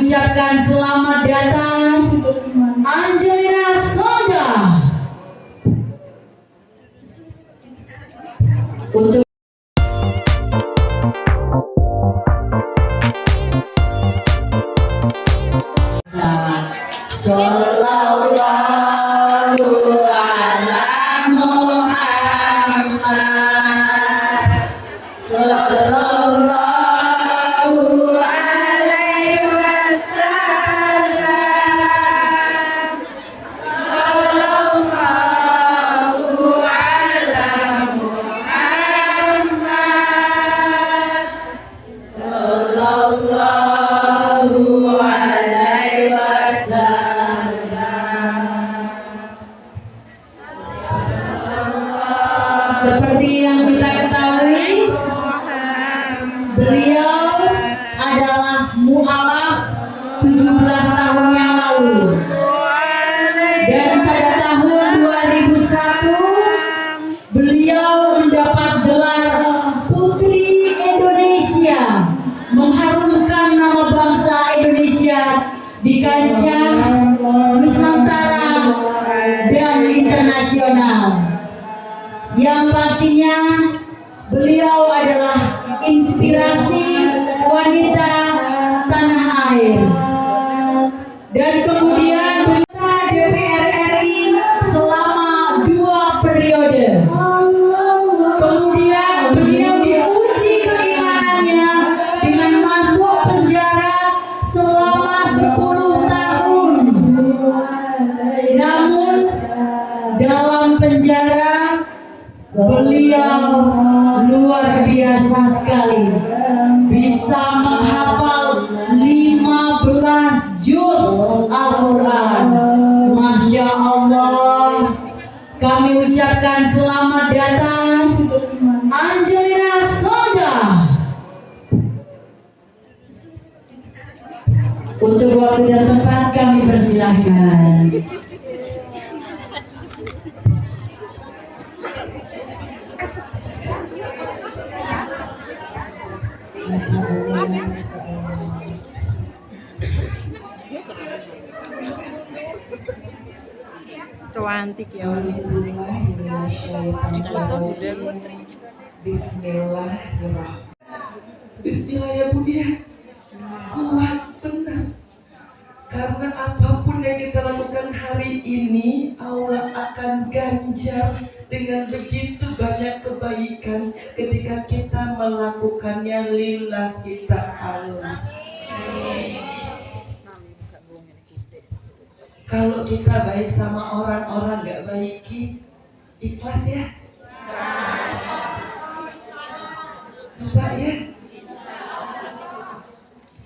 ucapkan selamat datang Angelina Sonda untuk Shallallahu ala Muhammad Sallallahu alaihi wasallam Sallallahu ala Muhammad Sallallahu alaihi wasallam. Seperti yang kita ketahui, beliau adalah mu'alaf 17 tahun yang lalu. Dan pada tahun 2001, beliau mendapat gelar Putri Indonesia, mengharumkan nama bangsa Indonesia di kancah Nusantara dan internasional. Yang pastinya beliau adalah inspirasi wanita tanah air. Dan kemudian beliau DPR RI selama 2 periode. Kemudian beliau diuji keimanannya dengan masuk penjara selama 10 tahun. Namun dalam penjara beliau luar biasa sekali, bisa menghafal 15 juz Al-Quran. Masya Allah. Kami ucapkan selamat datang Angelina Sonda. Untuk waktu dan tempat kami persilahkan. Cantik ya. Bismillahirrahmanirrahim. Bismillah ya Budi ya. Kuat benar. Karena apapun yang kita lakukan hari ini, Allah akan ganjar dengan begitu banyak kebaikan ketika kita melakukannya lillahi ta'ala. Kalau kita baik sama orang gak baiki, ikhlas ya? Bisa ya?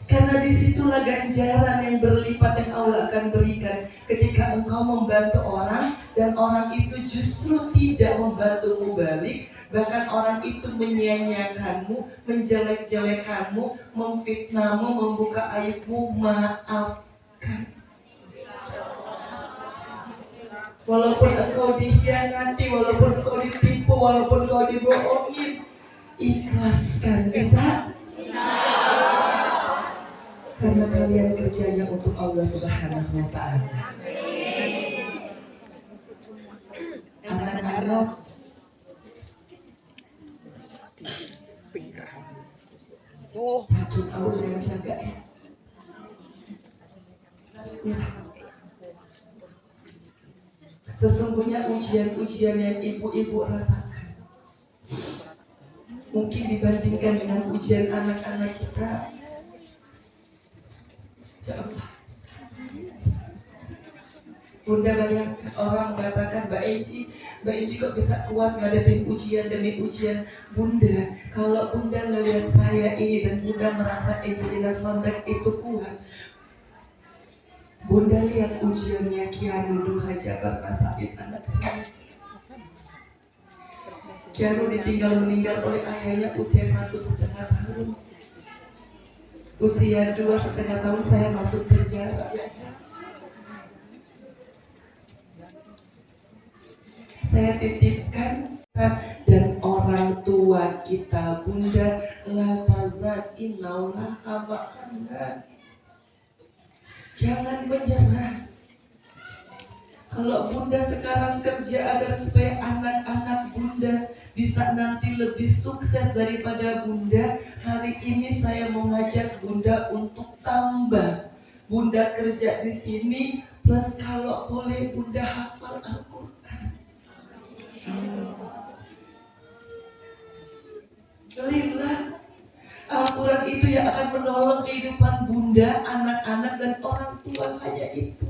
Karena disitulah ganjaran yang berlipat yang Allah akan berikan ketika engkau membantu orang dan orang itu justru tidak membantumu balik, bahkan orang itu menyia-nyiakanmu, menjelek-jelekanmu, memfitnahmu, membuka aibmu, maafkan. Walaupun engkau dikhianati, walaupun engkau ditipu, walaupun engkau dibohongin, ikhlaskan. Bisa? Karena kalian kerjanya untuk Allah Subhanahu wa ta'ala. Anak-anak, yakin Allah yang jaga ya. Sesungguhnya ujian-ujian yang ibu-ibu rasakan mungkin dibandingkan dengan ujian anak-anak kita, ya Allah. Bunda bayangkan orang mengatakan Mbak Enci kok bisa kuat ngadepin ujian demi ujian. Bunda, kalau Bunda melihat saya ini dan Bunda merasa Angelina Sonda itu kuat, Bunda lihat ujiannya Kianu Duha Jabar Masaid anak saya. Kianu ditinggal meninggal oleh ayahnya usia 1,5 tahun. Usia 2,5 tahun saya masuk penjara. Saya titipkan dan orang tua kita Bunda la tazat innaulah ma'ana. Jangan menyerah. Kalau bunda sekarang kerja agar supaya anak-anak bunda bisa nanti lebih sukses daripada bunda, hari ini saya mengajak bunda untuk tambah. Bunda kerja di sini, plus kalau boleh bunda hafal Al-Quran. Lillah, Al-Quran itu yang akan menolong kehidupan bunda, anak-anak, dan orang tua. Hanya itu.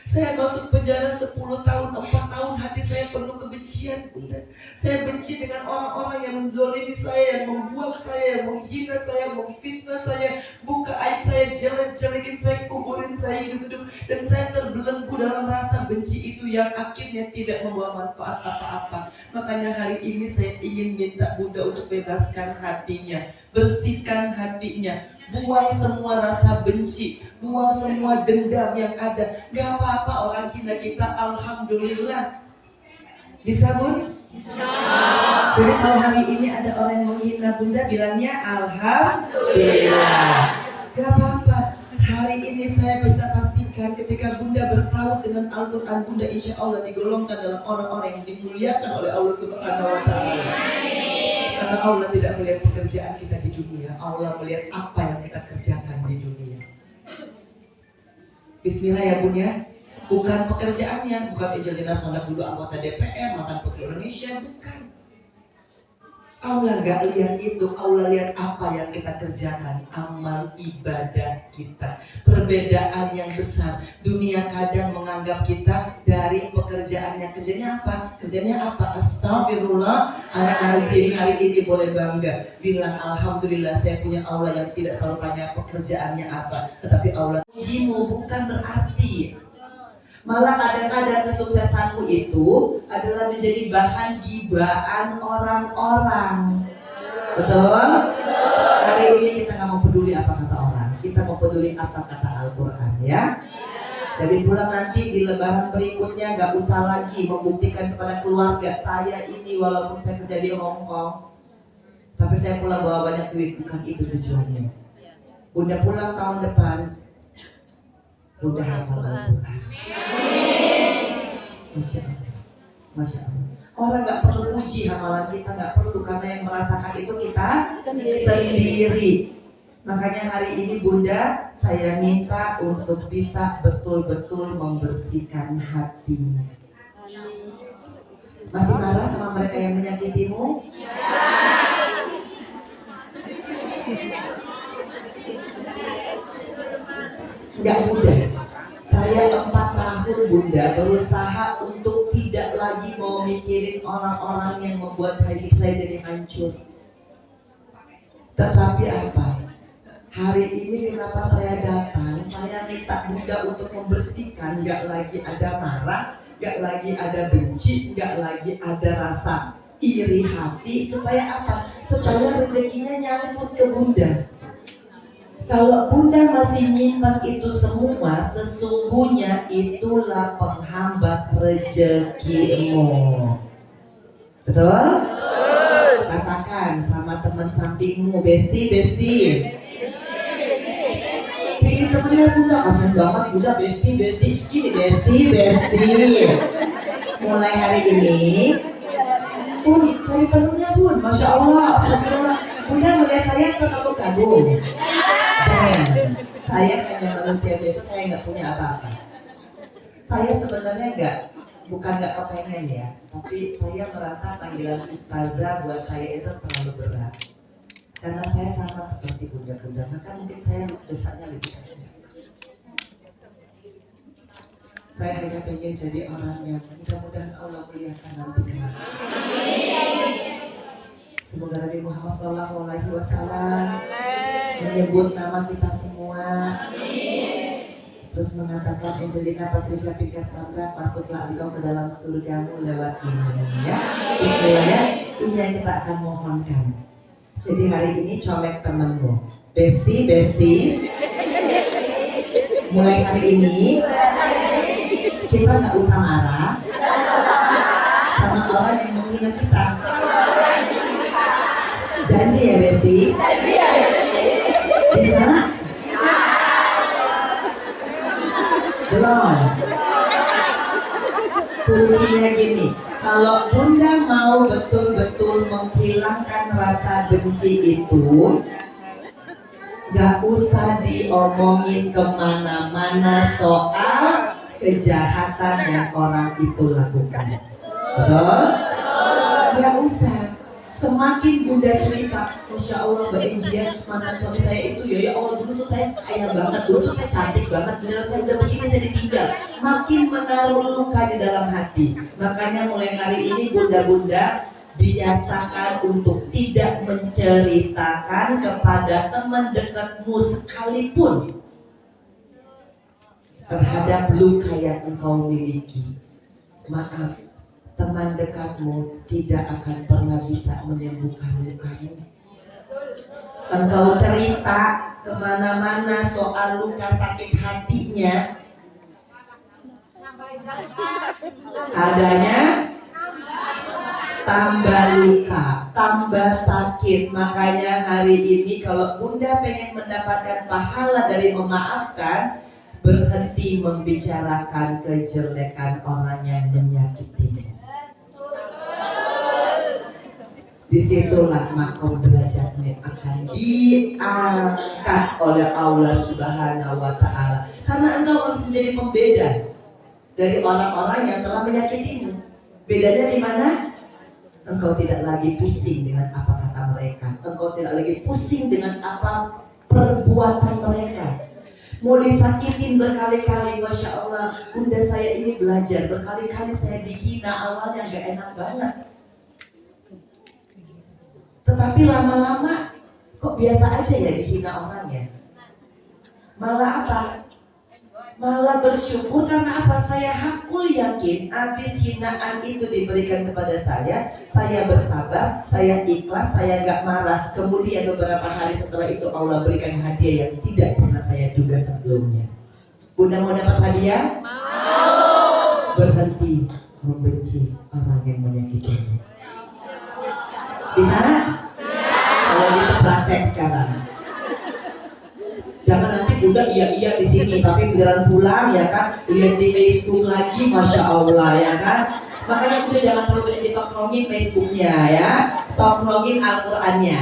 Saya masuk penjara 10 tahun, 4 tahun, hati saya penuh kebencian, bunda. Saya benci dengan orang-orang yang menzolimi saya, yang membuang saya, yang menghina saya, memfitnah saya, buka aib saya, jelek-jelekin saya, kuburin saya hidup-hidup. Dan saya terbelenggu dalam rasa benci itu yang akhirnya tidak membawa manfaat apa-apa. Makanya hari ini saya ingin minta bunda untuk bebaskan hatinya, bersihkan hatinya, buang semua rasa benci, buang semua dendam yang ada. Gak apa-apa orang hina kita, alhamdulillah. Bisa bun? Bisa. Jadi kalau hari ini ada orang yang menghina bunda, bilangnya alhamdulillah. Gak apa-apa. Hari ini saya bisa pastikan ketika bunda bertaut dengan Al-Quran, bunda insya Allah digolongkan dalam orang-orang yang dimuliakan oleh Allah Subhanahu Wa Taala. Karena Allah tidak melihat pekerjaan kita di dunia, Allah melihat apa yang kita kerjakan di dunia. Bismillah ya bun ya. Bukan pekerjaannya, bukan Angelina Sondakh dulu anggota DPR, mantan Putri Indonesia, bukan. Allah gak lihat itu, Allah lihat apa yang kita kerjakan, amal ibadah kita. Perbedaan yang besar. Dunia kadang menganggap kita dari pekerjaannya. Kerjanya apa? Kerjanya apa? Astagfirullahaladzim. Hari ini boleh bangga bilang alhamdulillah saya punya Allah yang tidak selalu tanya pekerjaannya apa, tetapi Allah ujimu. Bukan berarti malah kadang-kadang kesuksesanmu itu adalah menjadi bahan gibaan orang-orang. Betul? Hari ini kita gak mau peduli apa kata orang, kita mau peduli apa kata Al-Quran ya. Jadi pulang nanti di lebaran berikutnya gak usah lagi membuktikan kepada keluarga saya ini walaupun saya kerja di Hong Kong, tapi saya pulang bawa banyak duit. Bukan itu tujuannya. Bunda pulang tahun depan, bunda hafal Al-Quran. Masya Allah, Masya Allah. Orang gak perlu puji hafalan kita, gak perlu, karena yang merasakan itu kita sendiri. Makanya hari ini bunda, saya minta untuk bisa betul-betul membersihkan hatinya. Masih marah sama mereka yang menyakitimu? Gak mudah. Saya 4 tahun bunda berusaha untuk tidak lagi mau mikirin orang-orang yang membuat hidup saya jadi hancur. Tetapi apa? Hari ini kenapa saya datang? Saya minta bunda untuk membersihkan. Gak lagi ada marah, gak lagi ada benci, gak lagi ada rasa iri hati. Supaya apa? Supaya rezekinya nyangkut ke bunda. Kalau bunda masih nyimpan itu semua, sesungguhnya itulah penghambat rezekimu. Betul? Katakan sama teman sampingmu, besti, besti. Pilih temennya bunda, kasian banget bunda, besti, besti. Gini besti, besti. Mulai hari ini, bun, cari penuhnya bun. Masya Allah, astagfirullah. Bunda melihat saya terkagum-kagum. Jangan, saya hanya manusia biasa, saya nggak punya apa-apa. Saya sebenarnya bukan nggak kepengen ya, tapi saya merasa panggilan ustazah buat saya itu terlalu berat. Karena saya sama seperti bunda-bunda, maka mungkin saya dosanya lebih banyak. Saya hanya pengen jadi orang yang mudah-mudahan Allah muliakan nanti kelak. Semoga Nabi Muhammad SAW menyebut nama kita semua. Terus mengatakan Angelina Patricia Pikat Sandra, masuklah engkau ke dalam surgamu lewat ini ya. Bismillah ya. Ini yang kita akan mohonkan. Jadi hari ini colek temenmu, besti, besti. Mulai hari ini kita nggak usah marah sama orang yang menghina kita. Janji ya besti? Bisa? Belum. Kuncinya gini, kalau Bunda mau betul-betul menghilangkan rasa benci itu, gak usah diomongin kemana-mana soal kejahatan yang orang itu lakukan. Betul? Gak usah. Semakin Bunda cerita, Masya Allah Mbak Enjia, mantan suami saya itu ya Allah dulu tuh saya kaya banget, dulu tuh saya cantik banget, beneran saya udah begini saya ditinggal. Makin menaruh luka di dalam hati. Makanya mulai hari ini Bunda-bunda biasakan untuk tidak menceritakan kepada teman dekatmu sekalipun terhadap luka yang engkau miliki. Maaf, teman dekatmu tidak akan pernah bisa menyembuhkan lukamu. Engkau cerita kemana-mana soal luka sakit hatinya, adanya tambah luka, tambah sakit. Makanya hari ini kalau Bunda pengen mendapatkan pahala dari memaafkan, berhenti membicarakan kejelekan orang yang menyakitimu. Disitulah makom derajatmu akan diangkat oleh Allah Subhanahu wa Ta'ala. Karena engkau harus menjadi pembeda dari orang-orang yang telah menyakitimu. Bedanya di mana? Engkau tidak lagi pusing dengan apa kata mereka. Engkau tidak lagi pusing dengan apa perbuatan mereka. Mau disakitin berkali-kali, Masya Allah, Bunda saya ini belajar, berkali-kali saya dihina, awalnya gak enak banget. Tetapi lama-lama kok biasa aja ya dihina orang ya. Malah apa? Malah bersyukur karena apa? Saya hakul yakin abis hinaan itu diberikan kepada saya bersabar, saya ikhlas, saya gak marah. Kemudian beberapa hari setelah itu Allah berikan hadiah yang tidak pernah saya duga sebelumnya. Bunda mau dapat hadiah? Mau. Berhenti membenci orang yang menyakitimu. Bisa? Kalau gitu praktek sekarang. Jangan nanti Bunda iya di sini, tapi beneran pulang ya kan, lihat di Facebook lagi, Masya Allah ya kan. Makanya Bunda jangan terlalu banyak ditongkrongin Facebooknya ya, tongkrongin Al-Qurannya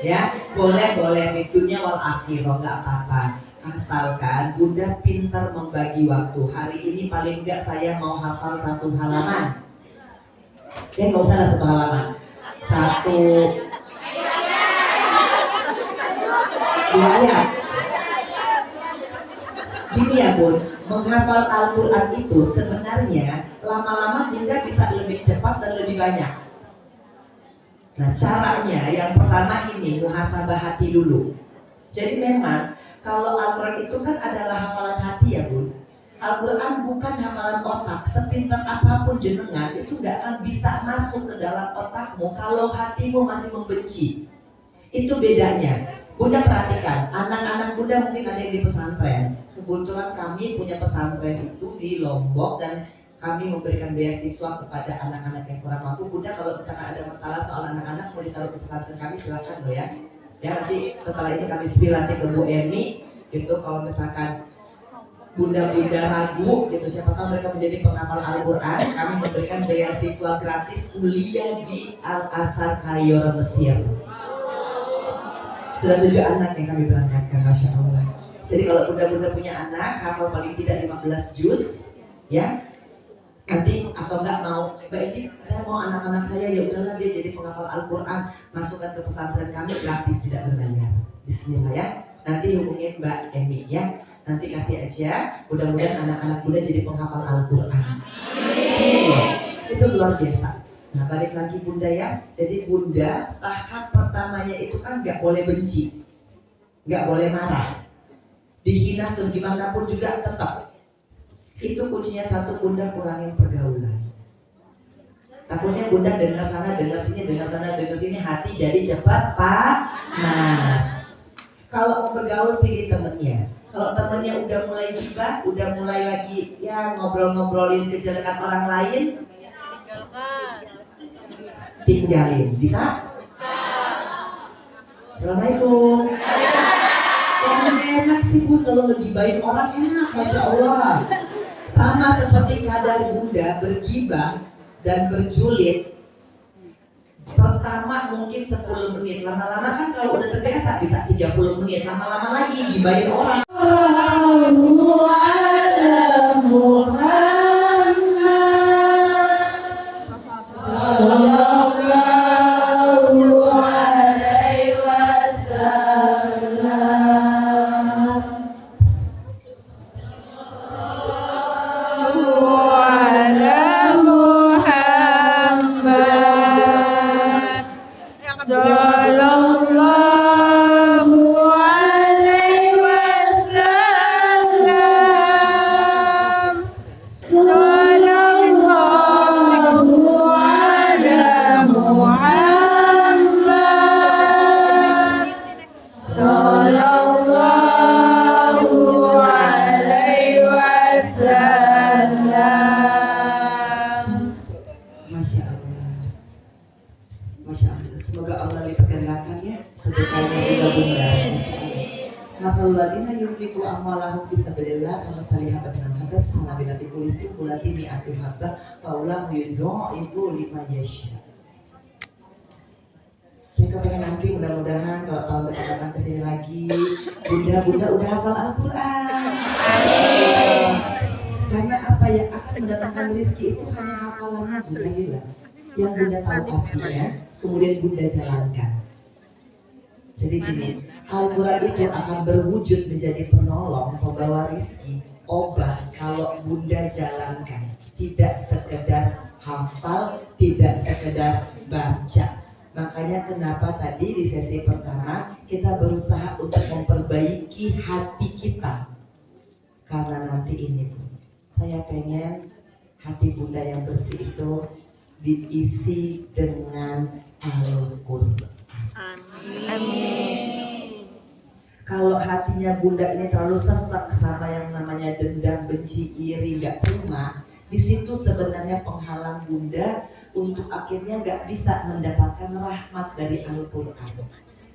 ya. Boleh Fitunya wal akhirah, nggak apa-apa. Asalkan Bunda pintar membagi waktu. Hari ini paling nggak saya mau hafal 1 halaman. Ya nggak usah lah 1 halaman. 2 ayat. Gini ya Bun, menghafal Al-Quran itu sebenarnya lama-lama Bunda bisa lebih cepat dan lebih banyak. Nah caranya yang pertama ini muhasabah hati dulu. Jadi memang kalau Al-Quran itu kan adalah hafalan hati ya Bun. Al-Quran bukan hafalan otak. Sepintar apapun jenengan itu gak akan bisa masuk ke dalam otakmu kalau hatimu masih membenci. Itu bedanya. Bunda perhatikan, anak-anak Bunda mungkin ada yang di pesantren. Kebetulan kami punya pesantren itu di Lombok dan kami memberikan beasiswa kepada anak-anak yang kurang mampu. Bunda kalau misalkan ada masalah soal anak-anak mau ditaruh di pesantren kami silakan loh ya. Ya nanti setelah ini kami spill nanti ke Bu Emi itu kalau misalkan Bunda-bunda ragu gitu siapa tahu mereka menjadi penghafal Al-Quran, kami memberikan beasiswa gratis kuliah di Al-Azhar Cairo Mesir. Sudah 7 anak yang kami berangkatkan, Masya Allah. Jadi kalau bunda-bunda punya anak hafal paling tidak 15 juz ya, nanti atau enggak mau Mbak Eci saya mau anak-anak saya ya udahlah dia jadi penghafal Al-Quran, masukkan ke pesantren kami gratis tidak berbayar. Bismillah ya, nanti hubungin Mbak Emi ya, nanti kasih aja, mudah-mudahan anak-anak Bunda jadi penghafal Al-Quran. Itu luar biasa. Nah balik lagi Bunda ya, jadi Bunda tahap pertamanya itu kan gak boleh benci, gak boleh marah, dihina segimanapun juga tetap. Itu kuncinya satu, Bunda kurangin pergaulan. Takutnya Bunda dengar sana, dengar sini, dengar sana, dengar sini, hati jadi cepat panas. Kalau mau bergaul pilih temennya. Kalau temennya udah mulai gibah, udah mulai lagi ya ngobrol-ngobrolin kejelekan orang lain, tinggalin. Bisa? Assalamualaikum. Kok enak sih Bun kalau ngegibahin orang, enak Masya Allah. Sama seperti kadar Bunda bergibah dan berjulit. Pertama mungkin 10 menit, lama-lama kan kalau udah terbiasa bisa 30 menit, lama-lama lagi gibahin orang. Masya Allah, Masya Allah. Semoga Allah lipat gandakan ya sedekahnya juga Bunda. Masya Allah. Masalul ladina yunfiqu amwalahum fi sabilillah kama salihabatin habat sanabila fi kulli sumbulati mi'atu habbah wa ullahu yudha'ifu liman yasha. Saya kepengen nanti mudah-mudahan kalau tahun berkatan kesini lagi, Bunda udah hafal Al-Quran. Karena apa yang akan mendatangkan rezeki itu hanya hafalannya Bunda bilang. Yang Bunda tahu artinya, kemudian Bunda jalankan. Jadi gini, Al-Quran itu akan berwujud menjadi penolong, pembawa rezeki, obat kalau Bunda jalankan. Tidak sekedar hafal, tidak sekedar baca. Makanya kenapa tadi di sesi pertama kita berusaha untuk memperbaiki hati kita. Karena nanti ini Bun, saya pengen hati Bunda yang bersih itu diisi dengan Al-Quran. Amin. Kalau hatinya Bunda ini terlalu sesak sama yang namanya dendam, benci, iri, gak terima, di situ sebenarnya penghalang Bunda untuk akhirnya gak bisa mendapatkan rahmat dari Al-Quran.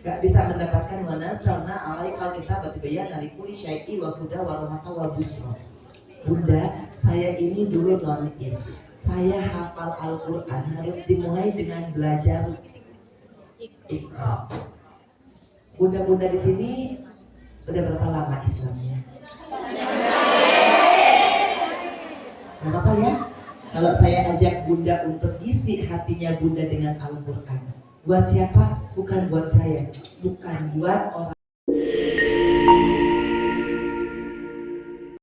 Gak bisa mendapatkan wa nazzalna alaikal kitaba tibyana likulli syai'in wa hudan wa rahmatan wa busra. Bunda, saya ini dulu non-is. Saya hafal Al-Quran harus dimulai dengan belajar Iqra. Bunda-bunda di sini udah berapa lama Islamnya? Gak apa-apa ya? Kalau saya ajak Bunda untuk isi hatinya Bunda dengan Al-Quran. Buat siapa? Bukan buat saya. Bukan buat orang.